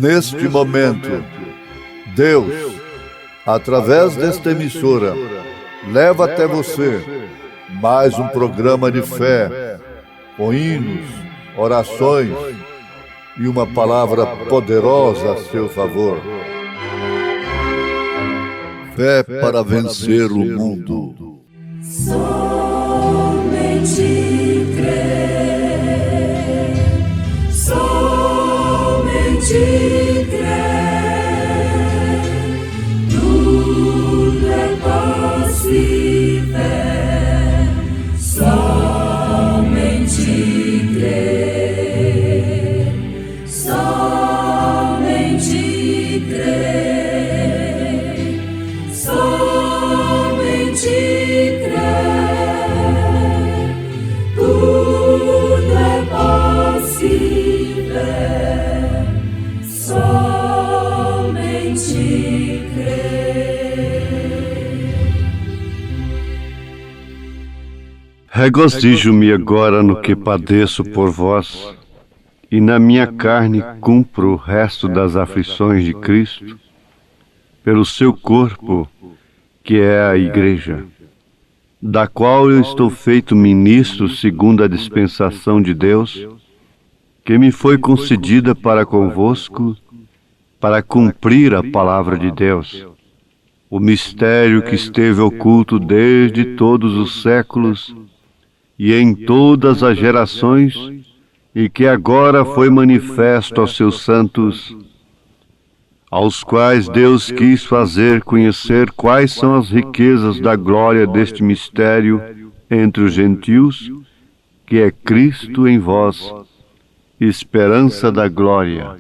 neste momento, Deus, através desta emissora, leva até você mais um programa de fé, com hinos, orações e uma palavra poderosa a seu favor. Fé para vencer o mundo. Somente crer, somente crer, tudo é possível, somente crer, somente crer, somente crer, tudo é possível, somente crer. Regozijo-me agora no que padeço por vós, e na minha carne cumpro o resto das aflições de Cristo, pelo seu corpo, que é a Igreja, da qual eu estou feito ministro segundo a dispensação de Deus, que me foi concedida para convosco, para cumprir a palavra de Deus, o mistério que esteve oculto desde todos os séculos e em todas as gerações, e que agora foi manifesto aos seus santos, aos quais Deus quis fazer conhecer quais são as riquezas da glória deste mistério entre os gentios, que é Cristo em vós, esperança da glória.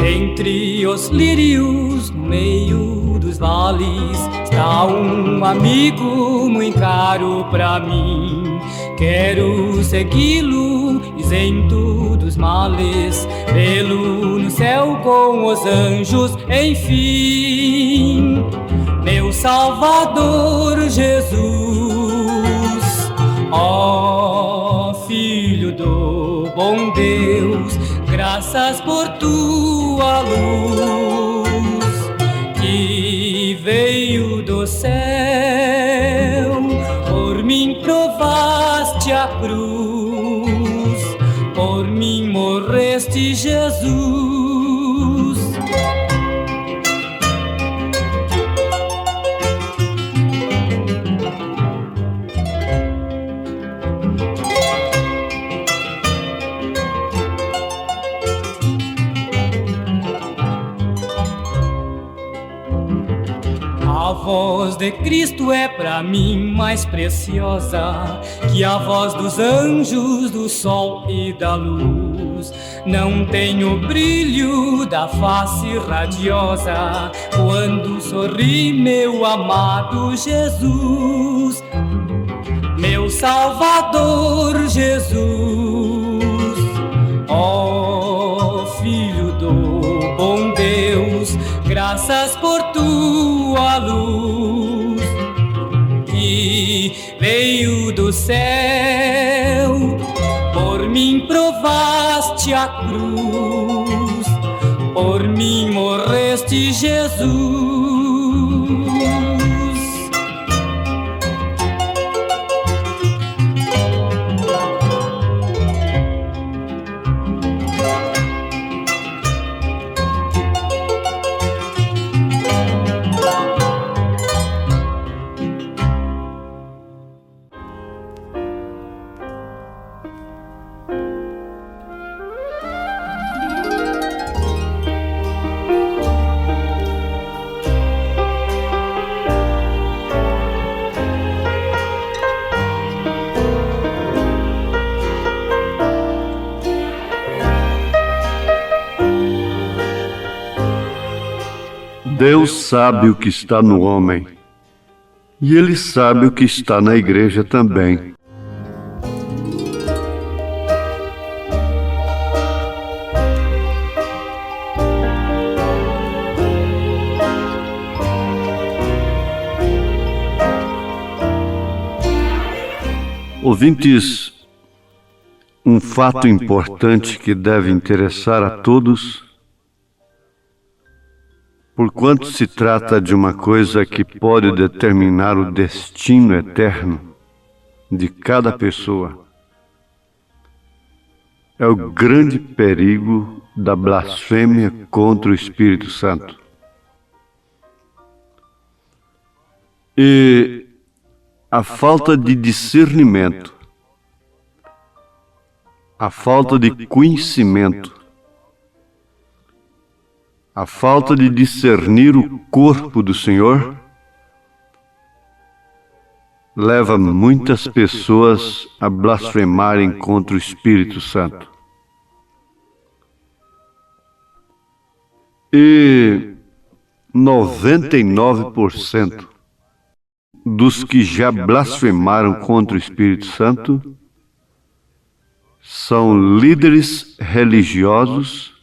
Entre os lírios, no meio dos vales, está um amigo muito caro pra mim. Quero segui-lo, isento dos males, vê-lo no céu com os anjos, enfim. Meu Salvador Jesus, ó Filho do bom Deus, graças por tua luz, que veio do céu, por mim provaste a cruz, por mim morreste, Jesus. A voz de Cristo é pra mim mais preciosa que a voz dos anjos, do sol e da luz. Não tem o brilho da face radiosa quando sorri meu amado Jesus, meu Salvador Jesus, ó Filho do bom Deus, graças por tua luz, que veio do céu, por mim provaste a cruz, por mim morreste, Jesus. Deus sabe o que está no homem, e Ele sabe o que está na igreja também. Ouvintes, um fato importante que deve interessar a todos, porquanto se trata de uma coisa que pode determinar o destino eterno de cada pessoa, é o grande perigo da blasfêmia contra o Espírito Santo. E a falta de discernimento, a falta de conhecimento, a falta de discernir o corpo do Senhor, leva muitas pessoas a blasfemarem contra o Espírito Santo. E 99% dos que já blasfemaram contra o Espírito Santo são líderes religiosos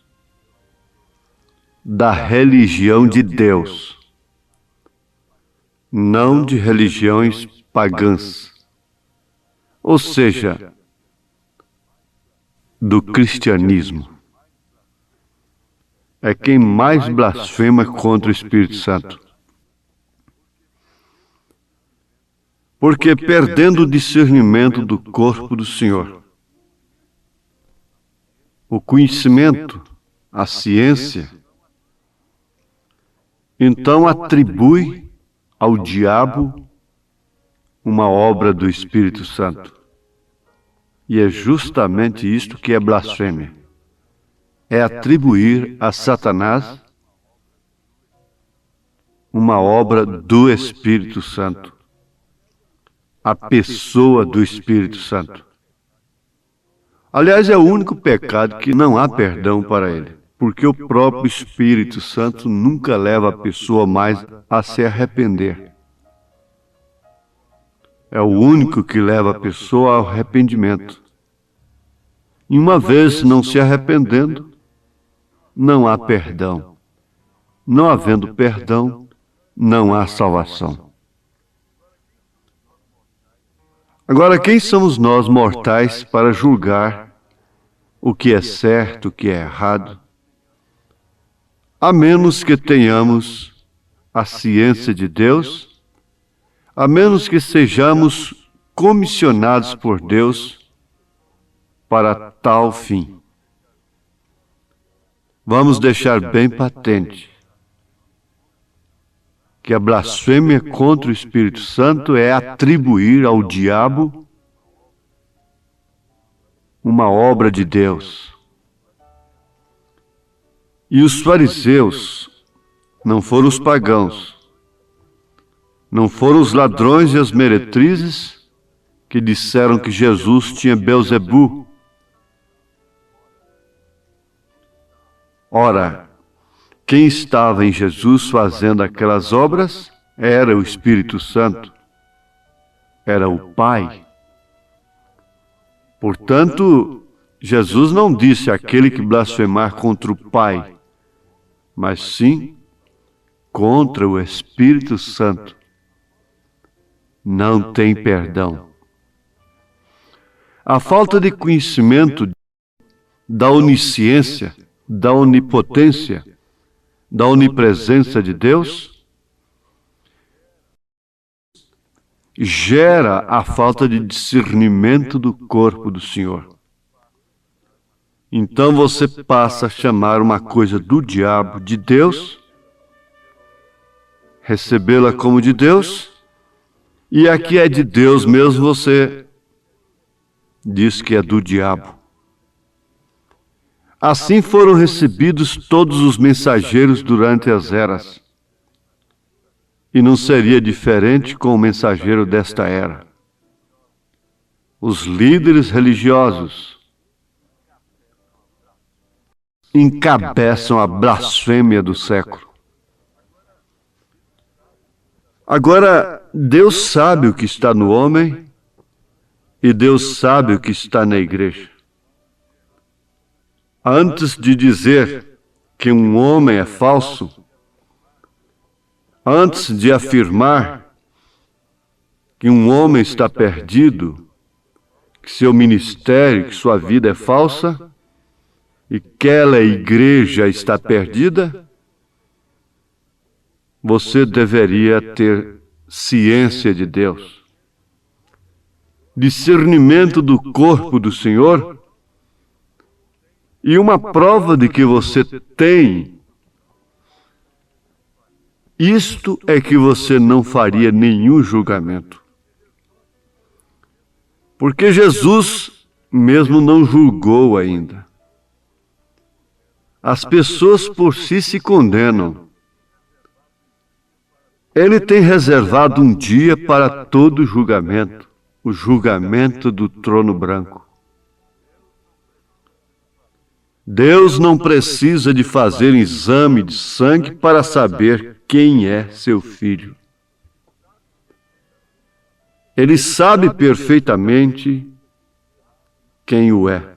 da religião de Deus, não de religiões pagãs, ou seja, do cristianismo. É quem mais blasfema contra o Espírito Santo. Porque perdendo o discernimento do corpo do Senhor, o conhecimento, a ciência, então atribui ao diabo uma obra do Espírito Santo. E é justamente isto que é blasfêmia. É atribuir a Satanás uma obra do Espírito Santo, a pessoa do Espírito Santo. Aliás, é o único pecado que não há perdão para ele, porque o próprio Espírito Santo nunca leva a pessoa mais a se arrepender. É o único que leva a pessoa ao arrependimento. E uma vez não se arrependendo, não há perdão. Não havendo perdão, não há salvação. Agora, quem somos nós mortais para julgar o que é certo, o que é errado, a menos que tenhamos a ciência de Deus, a menos que sejamos comissionados por Deus para tal fim. Vamos deixar bem patente que a blasfêmia contra o Espírito Santo é atribuir ao diabo uma obra de Deus. E os fariseus não foram os pagãos, não foram os ladrões e as meretrizes que disseram que Jesus tinha Belzebu. Ora, quem estava em Jesus fazendo aquelas obras era o Espírito Santo, era o Pai. Portanto, Jesus não disse aquele que blasfemar contra o Pai, mas sim contra o Espírito Santo. Não tem perdão. A falta de conhecimento da onisciência, da onipotência, da onipresença de Deus, gera a falta de discernimento do corpo do Senhor. Então você passa a chamar uma coisa do diabo de Deus, recebê-la como de Deus, e a que é de Deus mesmo você diz que é do diabo. Assim foram recebidos todos os mensageiros durante as eras. E não seria diferente com o mensageiro desta era. Os líderes religiosos encabeçam a blasfêmia do século. Agora, Deus sabe o que está no homem e Deus sabe o que está na igreja. Antes de dizer que um homem é falso, antes de afirmar que um homem está perdido, que seu ministério, que sua vida é falsa e que aquela igreja está perdida, você deveria ter ciência de Deus, discernimento do corpo do Senhor, e uma prova de que você tem isto é que você não faria nenhum julgamento. Porque Jesus mesmo não julgou ainda. As pessoas por si se condenam. Ele tem reservado um dia para todo julgamento, o julgamento do trono branco. Deus não precisa de fazer exame de sangue para saber quem é seu filho. Ele sabe perfeitamente quem o é.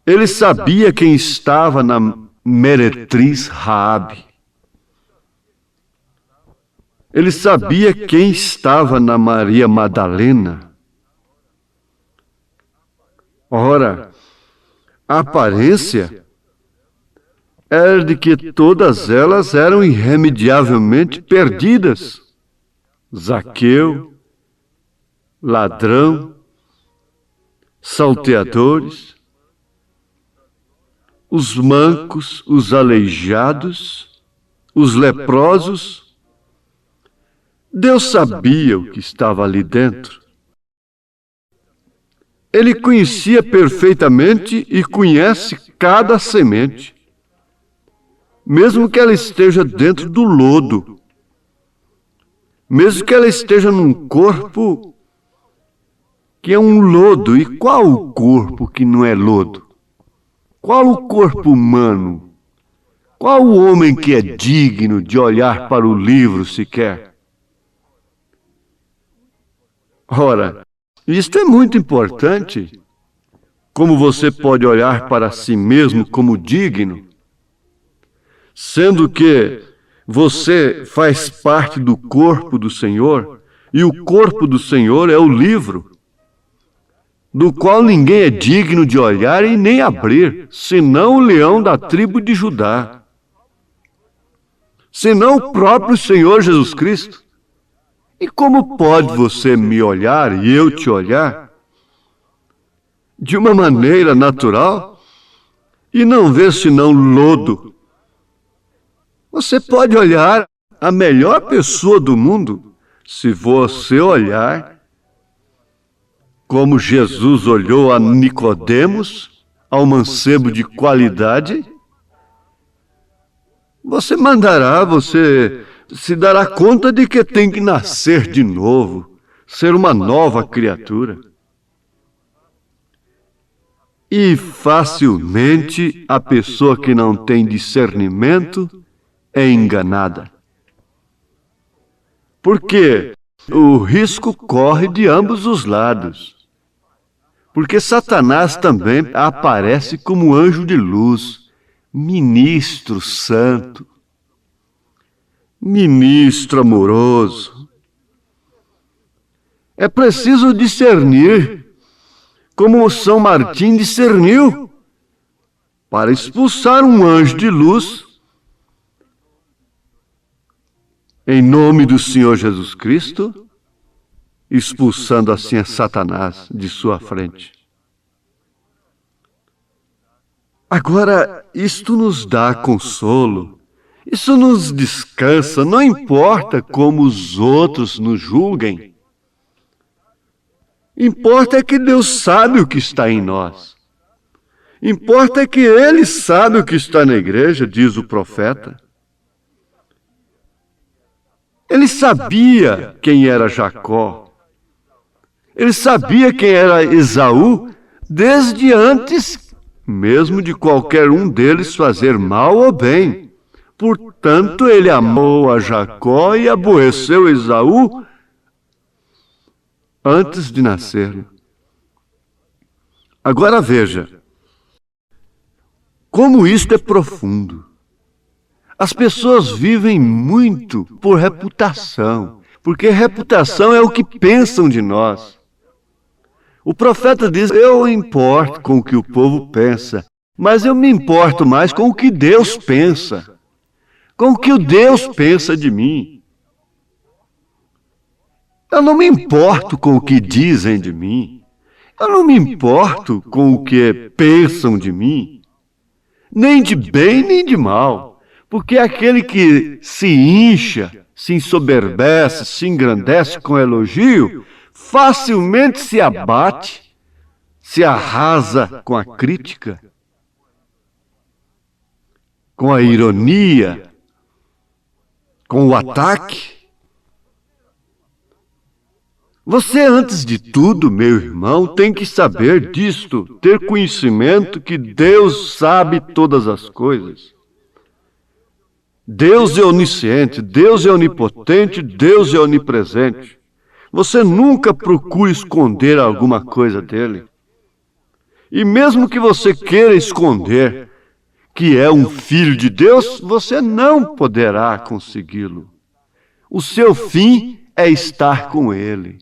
Ele sabia quem estava na meretriz Raabe. Ele sabia quem estava na Maria Madalena. Ora, a aparência era de que todas elas eram irremediavelmente perdidas. Zaqueu, ladrão, salteadores, os mancos, os aleijados, os leprosos. Deus sabia o que estava ali dentro. Ele conhecia perfeitamente e conhece cada semente, mesmo que ela esteja dentro do lodo, mesmo que ela esteja num corpo que é um lodo. E qual o corpo que não é lodo? Qual o corpo humano? Qual o homem que é digno de olhar para o livro sequer? Ora, isto é muito importante. Como você pode olhar para si mesmo como digno, sendo que você faz parte do corpo do Senhor, e o corpo do Senhor é o livro, do qual ninguém é digno de olhar e nem abrir, senão o leão da tribo de Judá, senão o próprio Senhor Jesus Cristo. E como pode você me olhar e eu te olhar de uma maneira natural e não ver senão lodo? Você pode olhar a melhor pessoa do mundo, se você olhar como Jesus olhou a Nicodemos, ao mancebo de qualidade, você se dará conta de que tem que nascer de novo, ser uma nova criatura. E facilmente a pessoa que não tem discernimento é enganada. Porque o risco corre de ambos os lados. Porque Satanás também aparece como anjo de luz, ministro santo, ministro amoroso. É preciso discernir, como São Martim discerniu, para expulsar um anjo de luz, em nome do Senhor Jesus Cristo, expulsando assim a Satanás de sua frente. Agora, isto nos dá consolo, isso nos descansa, não importa como os outros nos julguem. Importa é que Deus sabe o que está em nós. Importa é que Ele sabe o que está na igreja, diz o profeta. Ele sabia quem era Jacó. Ele sabia quem era Esaú desde antes mesmo de qualquer um deles fazer mal ou bem. Portanto, ele amou a Jacó e aborreceu Esaú antes de nascer. Agora veja, como isto é profundo. As pessoas vivem muito por reputação, porque reputação é o que pensam de nós. O profeta diz: eu importo com o que o povo pensa, mas eu me importo mais com o que Deus pensa, com o que o Deus pensa de mim. Eu não me importo com o que dizem de mim. Eu não me importo com o que pensam de mim, nem de bem nem de mal, porque aquele que se incha, se ensoberbece, se engrandece com elogio, facilmente se abate, se arrasa com a crítica, com a ironia, com o ataque. Você, antes de tudo, meu irmão, tem que saber disto, ter conhecimento que Deus sabe todas as coisas. Deus é onisciente, Deus é onipotente, Deus é onipresente. Você nunca procure esconder alguma coisa dele. E mesmo que você queira esconder que é um filho de Deus, você não poderá consegui-lo. O seu fim é estar com ele,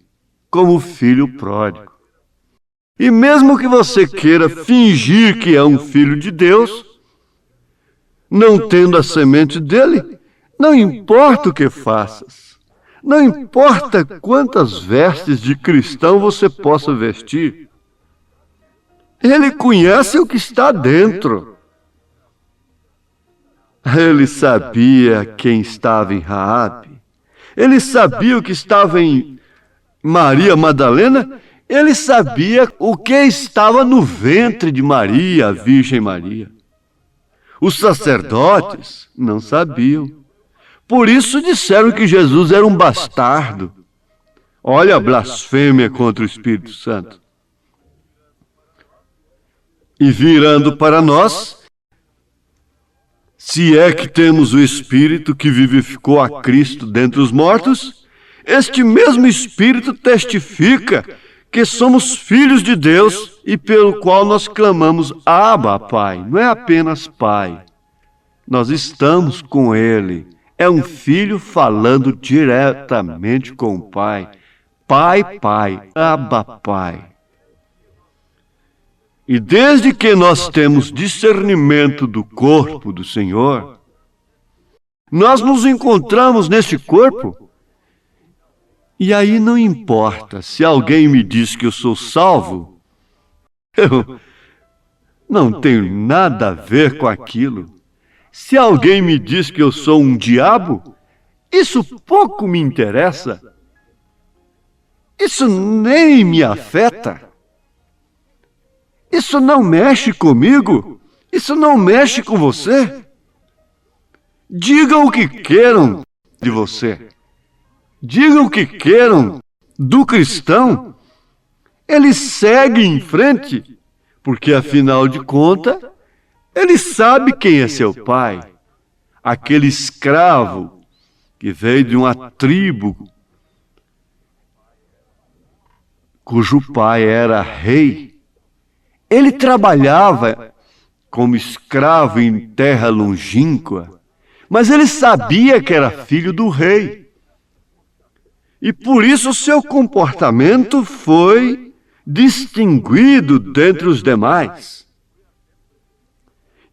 como filho pródigo. E mesmo que você queira fingir que é um filho de Deus, não tendo a semente dele, não importa o que faças, não importa quantas vestes de cristão você possa vestir, ele conhece o que está dentro. Ele sabia quem estava em Raabe, ele sabia o que estava em Maria Madalena, ele sabia o que estava no ventre de Maria, a Virgem Maria. Os sacerdotes não sabiam. Por isso disseram que Jesus era um bastardo. Olha a blasfêmia contra o Espírito Santo. E virando para nós, se é que temos o Espírito que vivificou a Cristo dentre os mortos, este mesmo Espírito testifica que somos filhos de Deus e pelo qual nós clamamos: Abba, Pai. Não é apenas Pai. Nós estamos com Ele. É um filho falando diretamente com o Pai. Pai, Pai, Abba, Pai. E desde que nós temos discernimento do corpo do Senhor, nós nos encontramos nesse corpo. E aí não importa se alguém me diz que eu sou salvo, eu não tenho nada a ver com aquilo. Se alguém me diz que eu sou um diabo, isso pouco me interessa. Isso nem me afeta. Isso não mexe comigo. Isso não mexe com você. Digam o que queiram de você. Digam o que queiram do cristão, ele segue em frente, porque afinal de contas, ele sabe quem é seu pai. Aquele escravo que veio de uma tribo cujo pai era rei. Ele trabalhava como escravo em terra longínqua, mas ele sabia que era filho do rei. E por isso seu comportamento foi distinguido dentre os demais.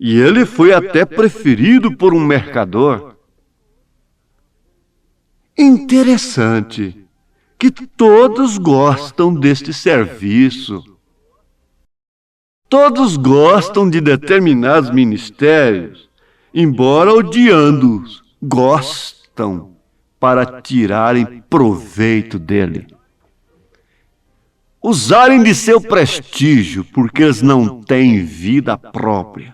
E ele foi até preferido por um mercador. Interessante que todos gostam deste serviço. Todos gostam de determinados ministérios, embora odiando-os, gostam para tirarem proveito dele. Usarem de seu prestígio, porque eles não têm vida própria.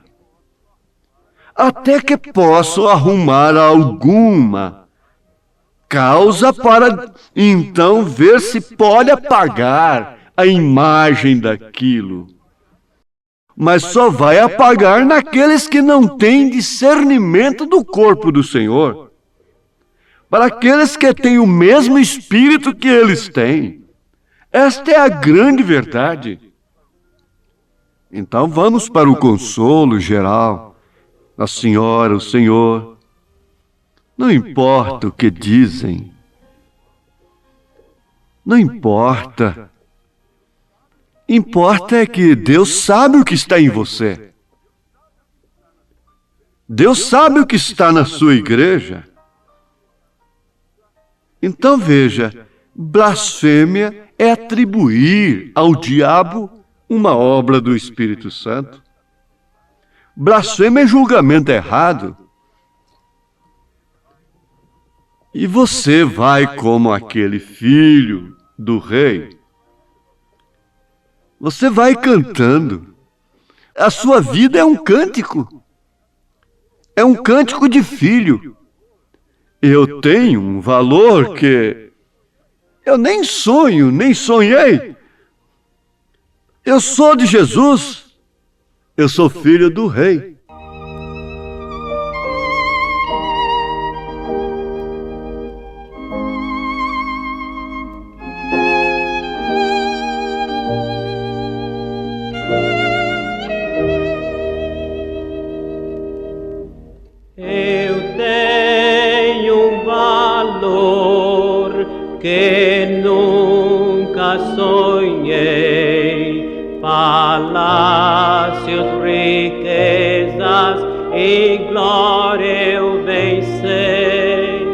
Até que possam arrumar alguma causa para então ver se pode apagar a imagem daquilo. Mas só vai apagar naqueles que não têm discernimento do corpo do Senhor. Para aqueles que têm o mesmo espírito que eles têm. Esta é a grande verdade. Então vamos para o consolo geral. A senhora, o senhor. Não importa o que dizem. Não importa Importa é que Deus sabe o que está em você. Deus sabe o que está na sua igreja. Então veja, blasfêmia é atribuir ao diabo uma obra do Espírito Santo. Blasfêmia é julgamento errado. E você vai como aquele filho do rei. Você vai cantando. A sua vida é um cântico. É um cântico de filho. Eu tenho um valor que eu nem sonho, nem sonhei. Eu sou de Jesus. Eu sou filho do rei. Que nunca sonhei, palácios, riquezas e glória eu venci,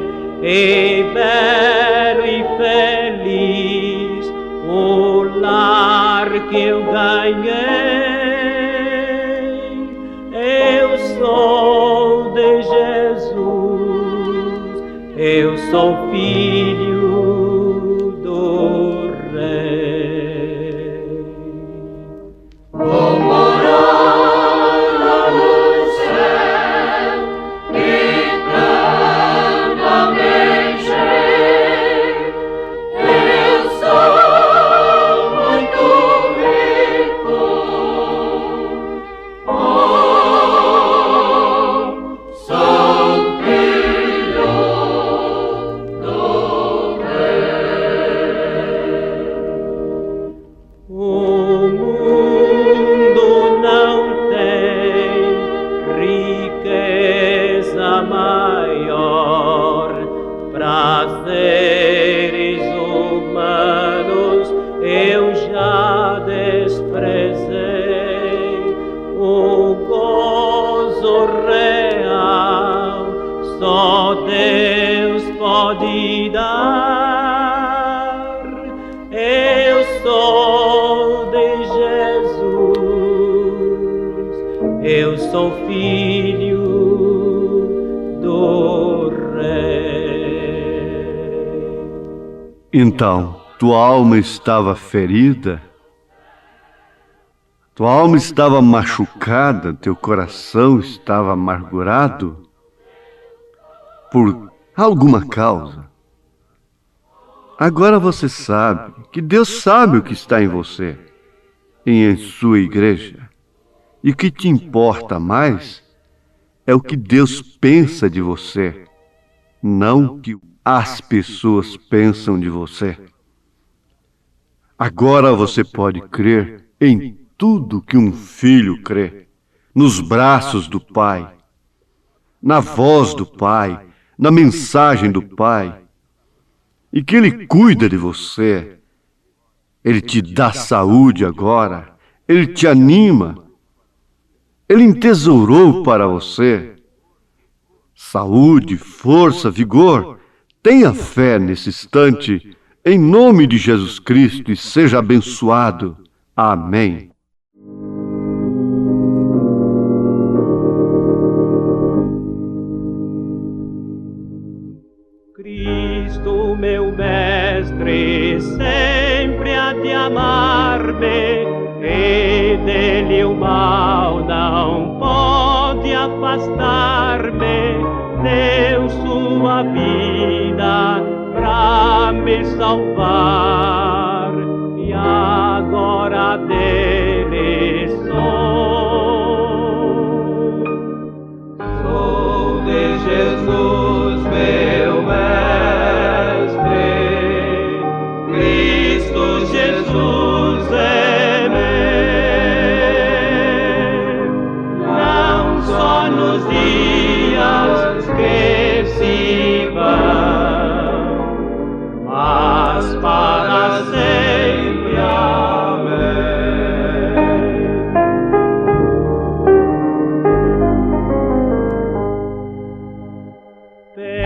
e belo e feliz o lar que eu ganhei. Eu sou de Jesus, eu sou filho do Rei. Vou morar no céu e eternamente. Eu sou muito rico. Sou filho do O mundo não tem riqueza maior, prazeres humanos eu já desprezei. O gozo real só Deus pode dar. Eu sou de Jesus, eu sou filho do Rei. Então, tua alma estava ferida? Tua alma estava machucada? Teu coração estava amargurado? Por alguma causa? Agora você sabe que Deus sabe o que está em você e em sua igreja. E o que te importa mais é o que Deus pensa de você, não o que as pessoas pensam de você. Agora você pode crer em tudo que um filho crê, nos braços do Pai, na voz do Pai, na mensagem do Pai, e que Ele cuida de você. Ele te dá saúde agora, Ele te anima, Ele entesourou para você saúde, força, vigor. Tenha fé nesse instante, em nome de Jesus Cristo, e seja abençoado. Amém. Cristo, meu mestre, sempre há de amar-me, e dele o mal não pode afastar-me. Deu sua vida pra me salvar, e agora dele sou. Sou de Jesus, meu mestre, Cristo Jesus é meu. Não só nos dias que se vão, mas para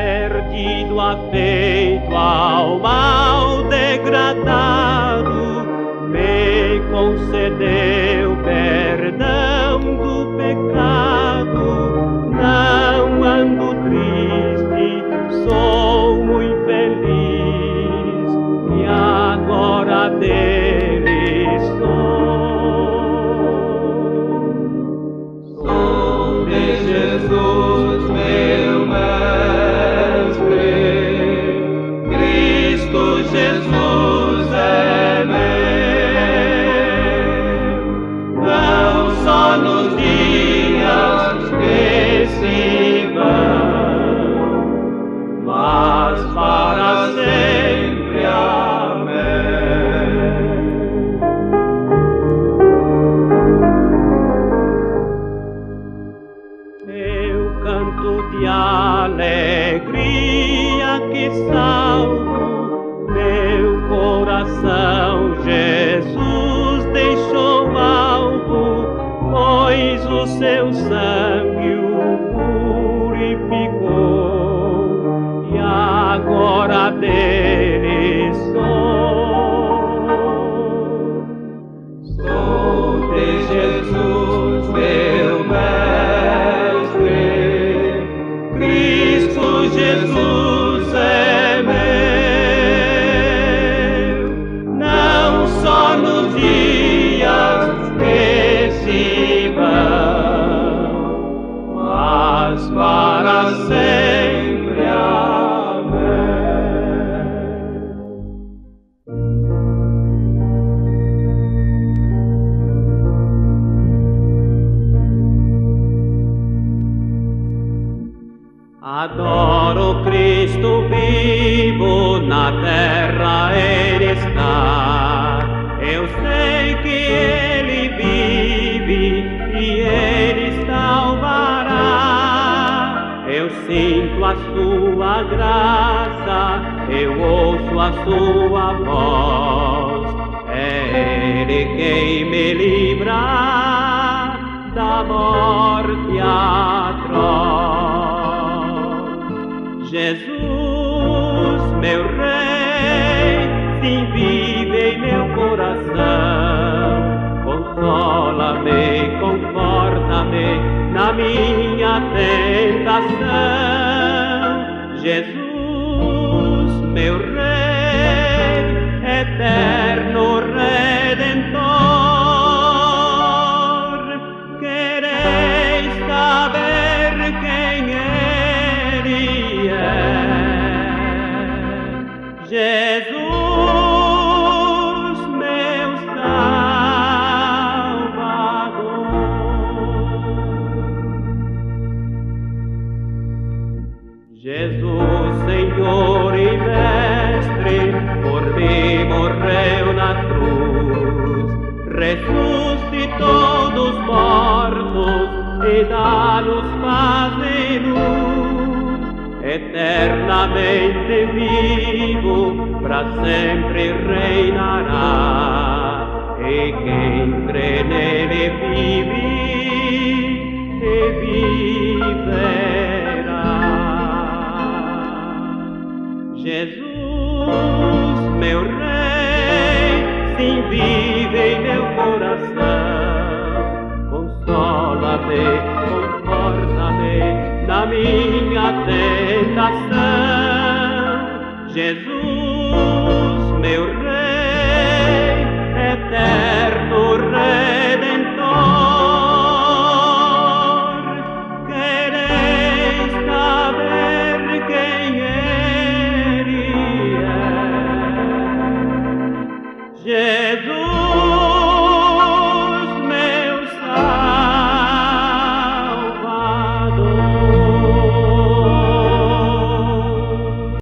perdido, afeito ao mal degradado, me concedeu perdão do pecado. Não ando triste, sou muito feliz, e agora dele sou de Jesus, meu mestre. Cristo Jesus é meu, não só nos dias que se vão, mas para sempre. Amém. Eu canto de alegria que salvo meu coração. Jesus deixou alvo, pois o seu sangue o purificou, e agora dele sou de Jesus, meu mestre. Cristo Jesus é meu, não só nos dias que se vão, mas para sempre. Amém. Adoro Cristo vivo, na terra Ele está. Eu sei que Ele vive e Ele salvará. Eu sinto a sua graça, eu ouço a sua voz. É Ele quem me livra da morte atroz. Jesus, meu Rei, sim, vive em meu coração. Consola-me, conforta-me na minha tentação. Jesus, meu Rei, eterno Redentor, quereis saber quem Ele é. Jesus, meu Salvador. Jesus, Senhor e Mestre, por mim morreu na cruz, ressuscitou dos mortos e dá-nos paz e luz. Eternamente vivo, para sempre reinará, e quem crê nele vive e viverá. Jesus, meu Rei, sim, vive em meu coração. Consola-me, conforta-me na minha tentação. Jesus, meu Rei, eterno Redentor, quereis saber quem Ele é. Jesus,